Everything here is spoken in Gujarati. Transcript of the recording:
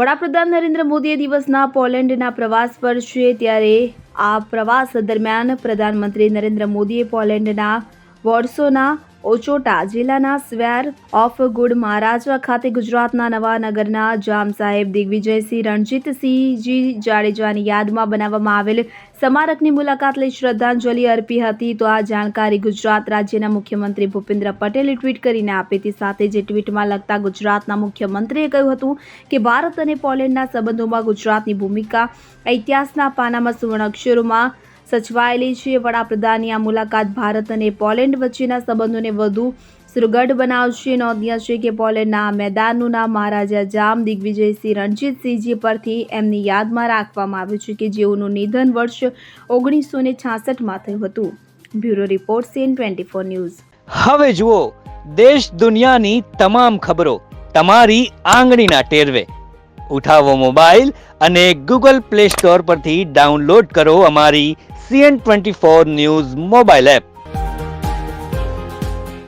વડાપ્રધાન નરેન્દ્ર મોદી દિવસના પોલેન્ડના પ્રવાસ પર છે, ત્યારે આ પ્રવાસ દરમિયાન પ્રધાનમંત્રી નરેન્દ્ર મોદીએ પોલેન્ડના વોર્સોના ઓચોટા જિલ્લાના સ્વેર ઓફ ગુડ મહારાજા ખાતે ગુજરાતના નવા નગરના જામ સાહેબ દિગ્વિજયસિંહ રણજીતસિંહજી જાડેજાની યાદમાં બનાવવામાં આવેલ સ્મારકની મુલાકાત લઈ શ્રદ્ધાંજલિ અર્પી હતી. તો આ જાણકારી ગુજરાત રાજ્યના મુખ્યમંત્રી ભૂપેન્દ્ર પટેલે ટ્વીટ કરીને આપી હતી. સાથે જ ટ્વીટમાં લખતા ગુજરાતના મુખ્યમંત્રીએ કહ્યું હતું કે ભારત અને પોલેન્ડના સંબંધોમાં ગુજરાતની ભૂમિકા ઇતિહાસના પાનામાં સુવર્ણ અક્ષરોમાં સચવાયેલી છે. વડાપ્રધાનની આ મુલાકાત ભારત અને પોલેન્ડ વચ્ચેના સંબંધોને વધુ સુદૃઢ બનાવશે. નોંધનીય છે કે પોલેન્ડના આ મેદાનનું નામ મહારાજા જામ દિગ્વિજયસિંહ રણજીતસિંહજી પરથી એમની યાદમાં રાખવામાં આવ્યું છે, કે જેઓનું નિધન વર્ષ 1966માં થયું હતું. Bureau report CN24 news. હવે જુઓ દેશ દુનિયાની તમામ ખબરો તમારી આંગળીના ટેરવે. ઉઠાવો મોબાઈલ અને Google Play Store પરથી ડાઉનલોડ કરો અમારી CN24 ન્યૂઝ મોબાઈલ એપ.